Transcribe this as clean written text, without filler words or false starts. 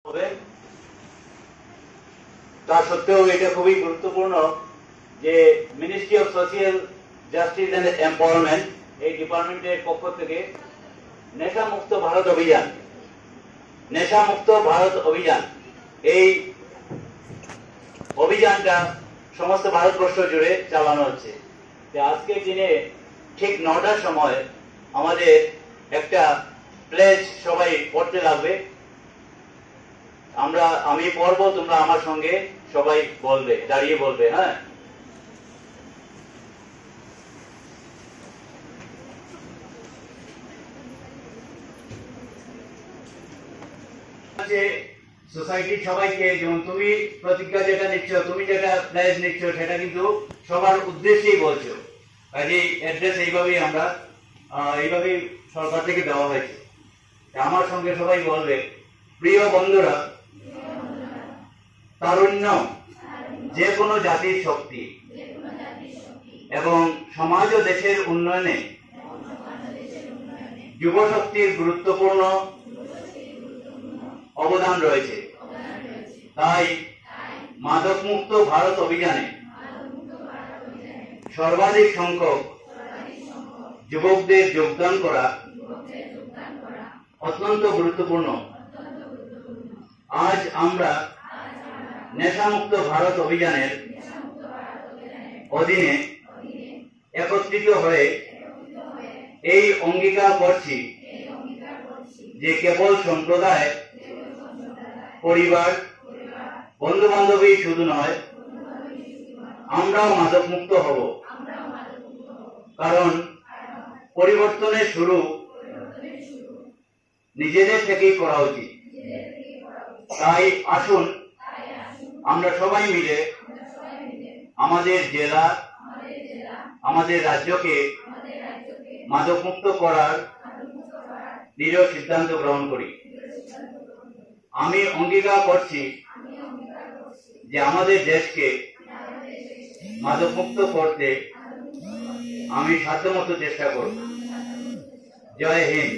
হবে। তা সত্ত্বেও এটা খুবই গুরুত্বপূর্ণ যে ministry of social justice and empowerment এই ডিপার্টমেন্টের পক্ষ থেকে নেশামুক্ত ভারত অভিযান এই অভিযানটা সমস্ত ভারতবর্ষ জুড়ে চালানো হচ্ছে। আজকের দিনে ঠিক 9টার সময় আমাদের একটা প্লেজ সবাই পড়তে লাগবে। আমি পড়বো, তোমরা আমার সঙ্গে সবাই বলবে, দাঁড়িয়ে বলবে। হ্যাঁ, সোসাইটির সবাইকে, যেমন তুমি প্রতিজ্ঞা যেটা নিচ্ছ, তুমি যেটা প্লেজ নিচ্ছ, সেটা কিন্তু সবার উদ্দেশ্যেই বলছো। কাজে অ্যাড্রেস এইভাবেই সরকার থেকে দেওয়া হয়েছে। আমার সঙ্গে সবাই বলবে, প্রিয় বন্ধুরা, তারুণ্য যে কোনো জাতির শক্তি এবং সমাজ ও দেশের উন্নয়নে যুব শক্তির গুরুত্বপূর্ণ অবদান রয়েছে। তাই মাদকমুক্ত ভারত অভিযানে সর্বাধিক সংখ্যক যুবকদের যোগদান করা অত্যন্ত গুরুত্বপূর্ণ। আজ আমরা নেশামুক্ত ভারত অভিযানের অধীনে একত্রিত হয়ে এই অঙ্গীকার করছি যে কেবল সম্প্রদায়, পরিবার, বন্ধু বান্ধবী শুধু নয়, আমরাও মাদকমুক্ত হব। কারণ পরিবর্তনের শুরু নিজেদের থেকেই করা উচিত। তাই আসুন আমরা সবাই মিলে আমাদের জেলা, আমাদের রাজ্যকে মাদকমুক্ত করার দৃঢ় সিদ্ধান্ত গ্রহণ করি। আমি অঙ্গীকার করছি যে আমাদের দেশকে মাদকমুক্ত করতে আমি সাধ্যমতো চেষ্টা করব। জয় হিন্দ।